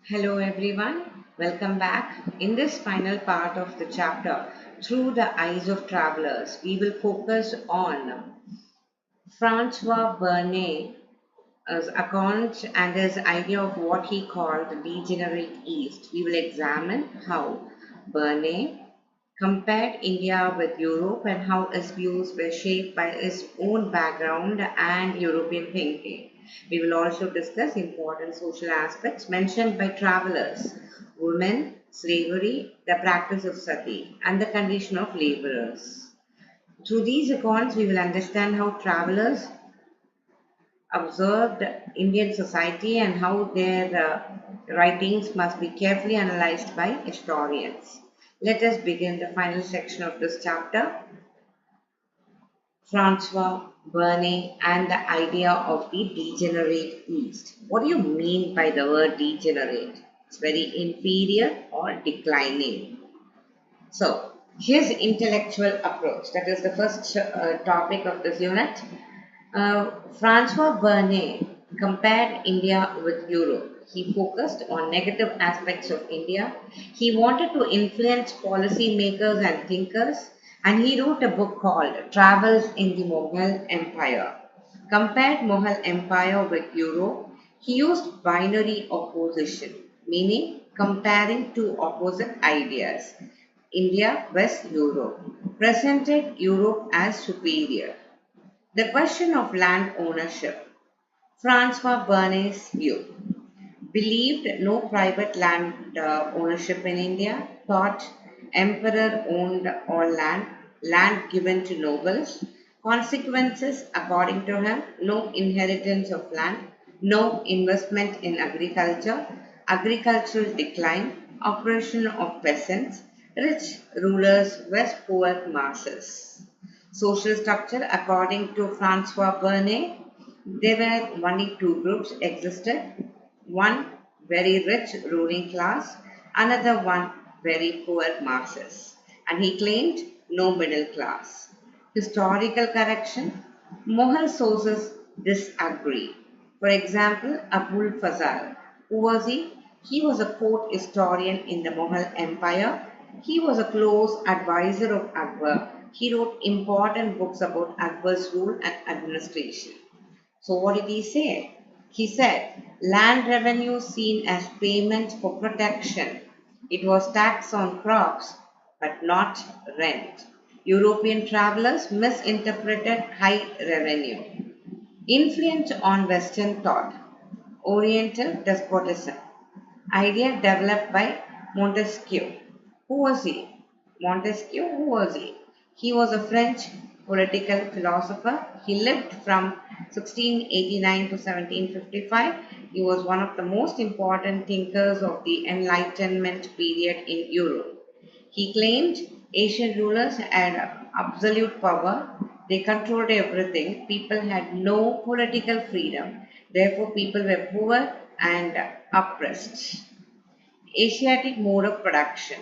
Hello everyone, welcome back. In this final part of the chapter, Through the Eyes of Travelers, we will focus on Francois Bernays' account and his idea of what he called the Degenerate East. We will examine how Bernays compared India with Europe and how his views were shaped by his own background and European thinking. We will also discuss important social aspects mentioned by travelers: women, slavery, the practice of sati, and the condition of laborers. Through these accounts, we will understand how travelers observed Indian society and how their writings must be carefully analyzed by historians. Let us begin the final section of this chapter, Francois Bernays and the idea of the degenerate East. What do you mean by the word degenerate? It's very inferior or declining. So, his intellectual approach, that is the first topic of this unit. Francois Bernays compared India with Europe. He focused on negative aspects of India. He wanted to influence policy makers and thinkers, and he wrote a book called Travels in the Mughal Empire. Compared Mughal Empire with Europe, he used binary opposition, meaning comparing two opposite ideas. India vs Europe, presented Europe as superior. The question of land ownership. Francois Bernays' view believed no private land ownership in India, thought emperor owned all land, land given to nobles, consequences according to him, no inheritance of land, no investment in agriculture, agricultural decline, oppression of peasants, rich rulers vs poor masses. Social structure according to Francois Bernays, there were only two groups existed, one very rich ruling class, another one very poor masses, and he claimed no middle class. Historical correction. Mughal sources disagree. For example, Abul Fazal. Who was he? He was a court historian in the Mughal Empire. He was a close advisor of Akbar. He wrote important books about Akbar's rule and administration. So, what did he say? He said, land revenue seen as payment for protection. It was tax on crops, but not rent. European travelers misinterpreted high revenue. Influence on Western thought. Oriental despotism. Idea developed by Montesquieu. Who was he? Montesquieu, who was he? He was a French political philosopher. He lived from 1689 to 1755. He was one of the most important thinkers of the Enlightenment period in Europe. He claimed Asian rulers had absolute power. They controlled everything. People had no political freedom. Therefore, people were poor and oppressed. Asiatic mode of production.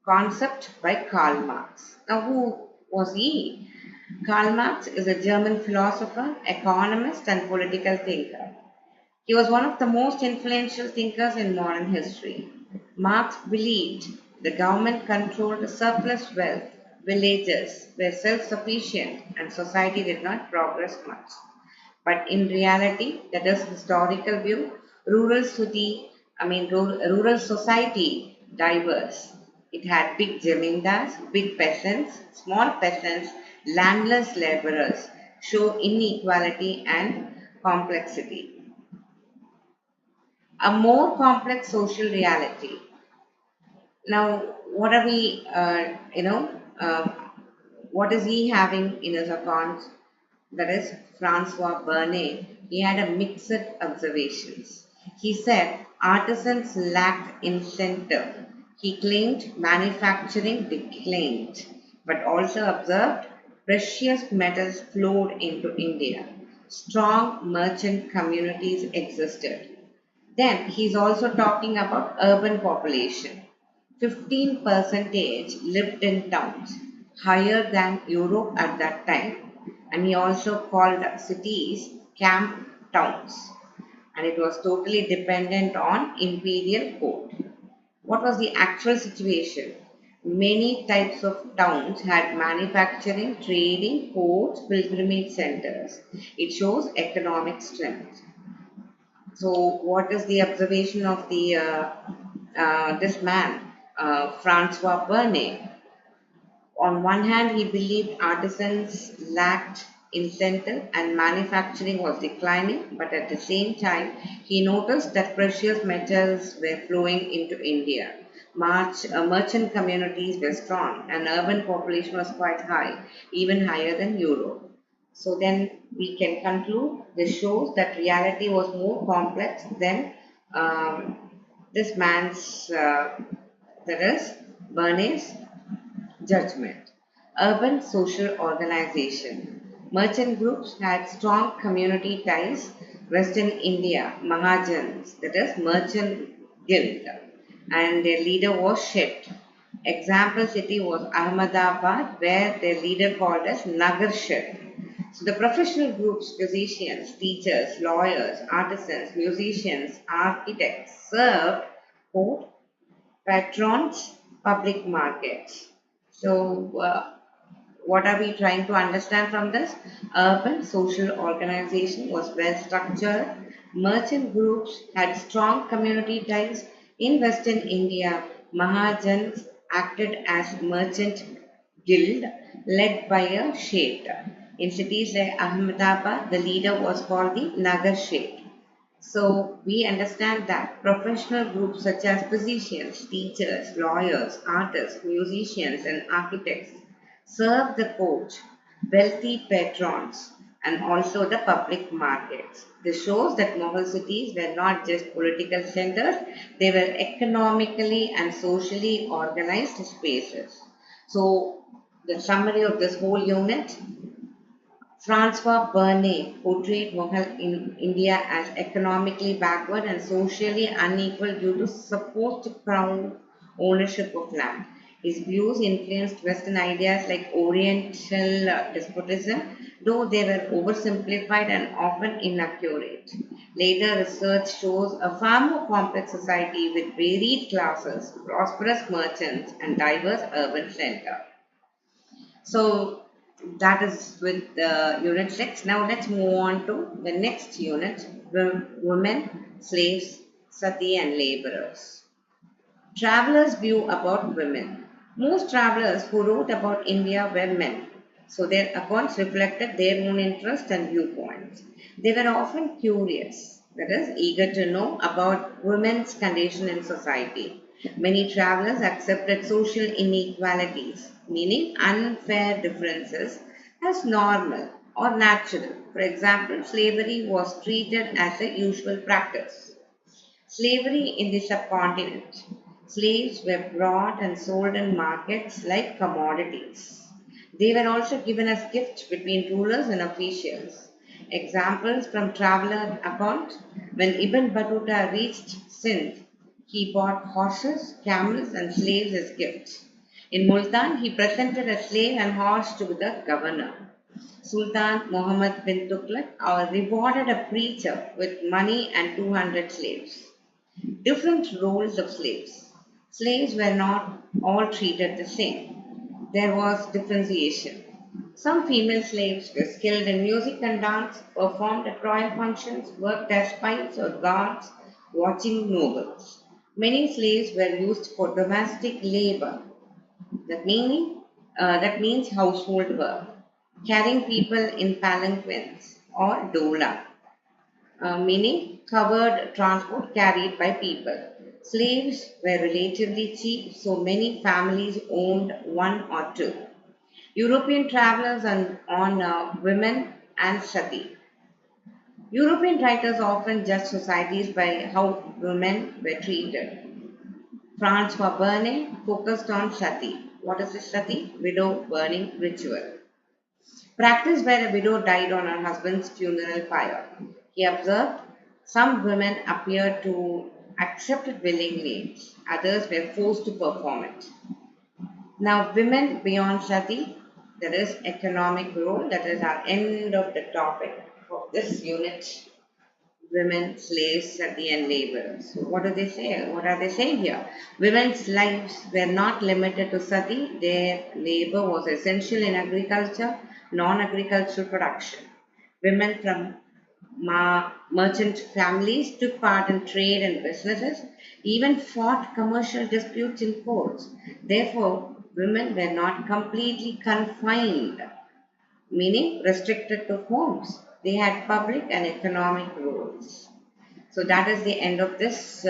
Concept by Karl Marx. Now, who was he? Karl Marx is a German philosopher, economist, and political thinker. He was one of the most influential thinkers in modern history. Marx believed the government controlled surplus wealth, villages were self sufficient, and society did not progress much. But in reality, that is historical view, rural society diverse. It had big zamindars, big peasants, small peasants, landless laborers, show inequality and complexity. A more complex social reality. Now, what are we, what is he having in his accounts? That is Francois Bernays. He had a mixed observations. He said artisans lacked incentive. He claimed manufacturing declined, but also observed precious metals flowed into India. Strong merchant communities existed. Then he's also talking about urban population. 15 percentage lived in towns, higher than Europe at that time. And he also called cities camp towns. and it was totally dependent on imperial court. What was the actual situation? Many types of towns had manufacturing, trading, ports, pilgrimage centers. It shows economic strength. So, what is the observation of the this man, Francois Bernet? On one hand, he believed artisans lacked incentive and manufacturing was declining, but at the same time, he noticed that precious metals were flowing into India. Merchant communities were strong, and urban population was quite high, even higher than Europe. So then we can conclude this shows that reality was more complex than um, this man's, that is, Bernet's judgment. Urban social organization. Merchant groups had strong community ties. Western India, Mahajans, that is, merchant guild, and their leader was Shet. Example city was Ahmedabad, where their leader called as Nagar Shet. So the professional groups, physicians, teachers, lawyers, artisans, musicians, architects, served quote, patrons, public markets. So, what are we trying to understand from this? Urban social organization was well structured. Merchant groups had strong community ties. In Western India, Mahajans acted as merchant guild led by a Shet. In cities like Ahmedabad, the leader was called the Nagar Shet. So we understand that professional groups such as physicians, teachers, lawyers, artists, musicians, and architects serve the court, wealthy patrons, and also the public markets. This shows that Mughal cities were not just political centers, they were economically and socially organized spaces. So the summary of this whole unit: Francois Bernet portrayed Mughal in India as economically backward and socially unequal due to supposed crown ownership of land. His views influenced Western ideas like Oriental despotism, though they were oversimplified and often inaccurate. Later research shows a far more complex society with varied classes, prosperous merchants, and diverse urban centers. So that is with unit 6. Now let's move on to the next unit: women, slaves, sati, and laborers. Travelers' view about women. Most travelers who wrote about India were men, so their accounts reflected their own interests and viewpoints. They were often curious, that is, eager to know about women's condition in society. Many travelers accepted social inequalities, meaning unfair differences, as normal or natural. For example, slavery was treated as a usual practice. Slavery in the subcontinent. Slaves were brought and sold in markets like commodities. They were also given as gifts between rulers and officials. Examples from traveler account: when Ibn Battuta reached Sindh, he bought horses, camels, and slaves as gifts. In Multan, he presented a slave and horse to the governor. Sultan Muhammad bin Tughlaq rewarded a preacher with money and 200 slaves. Different roles of slaves. Slaves were not all treated the same. There was differentiation. Some female slaves were skilled in music and dance, performed at royal functions, worked as spies or guards, watching nobles. Many slaves were used for domestic labor, that means household work, carrying people in palanquins or dola, meaning covered transport carried by people. Slaves were relatively cheap, so many families owned one or two. European travelers on women and sati. European writers often judge societies by how women were treated. Francois Bernet focused on sati. What is this sati? Widow burning ritual. Practice where a widow died on her husband's funeral pyre. He observed some women appeared to accept it willingly, others were forced to perform it. Now, women beyond sati, that is economic role, that is our end of the topic of this unit. women, slaves, Sati, and laborers. So what do they say? What are they saying here? Women's lives were not limited to Sati. Their labor was essential in agriculture, non-agricultural production. Women from merchant families took part in trade and businesses, even fought commercial disputes in courts. Therefore, women were not completely confined, meaning restricted to homes. They had public and economic roles. So that is the end of this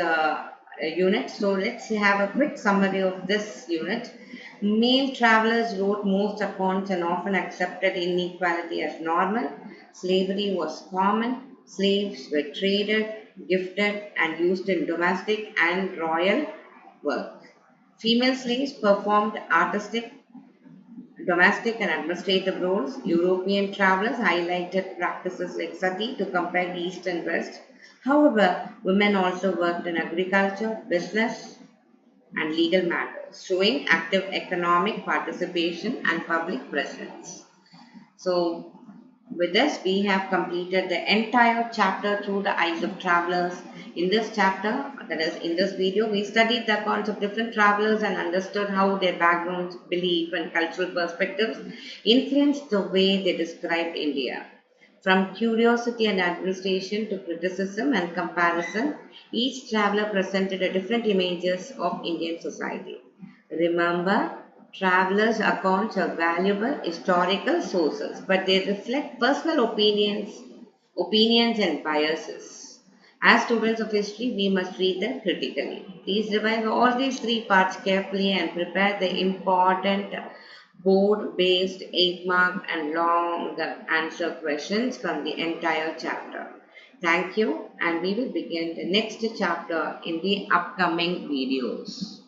unit. So let's have a quick summary of this unit. Male travelers wrote most accounts and often accepted inequality as normal. Slavery was common. Slaves were traded, gifted, and used in domestic and royal work. Female slaves performed artistic, domestic, and administrative roles. European travelers highlighted practices like sati to compare East and West. However, women also worked in agriculture, business, and legal matters, showing active economic participation and public presence. So, with this, we have completed the entire chapter through the eyes of travelers. In this chapter, that is, in this video, we studied the accounts of different travelers and understood how their backgrounds, belief, and cultural perspectives influenced the way they described India. From curiosity and administration to criticism and comparison, each traveler presented a different images of Indian society. Remember, travelers' accounts are valuable historical sources, but they reflect personal opinions and biases. As students of history, we must read them critically. Please revise all these three parts carefully and prepare the important board-based 8-mark and long answer questions from the entire chapter. Thank you, and we will begin the next chapter in the upcoming videos.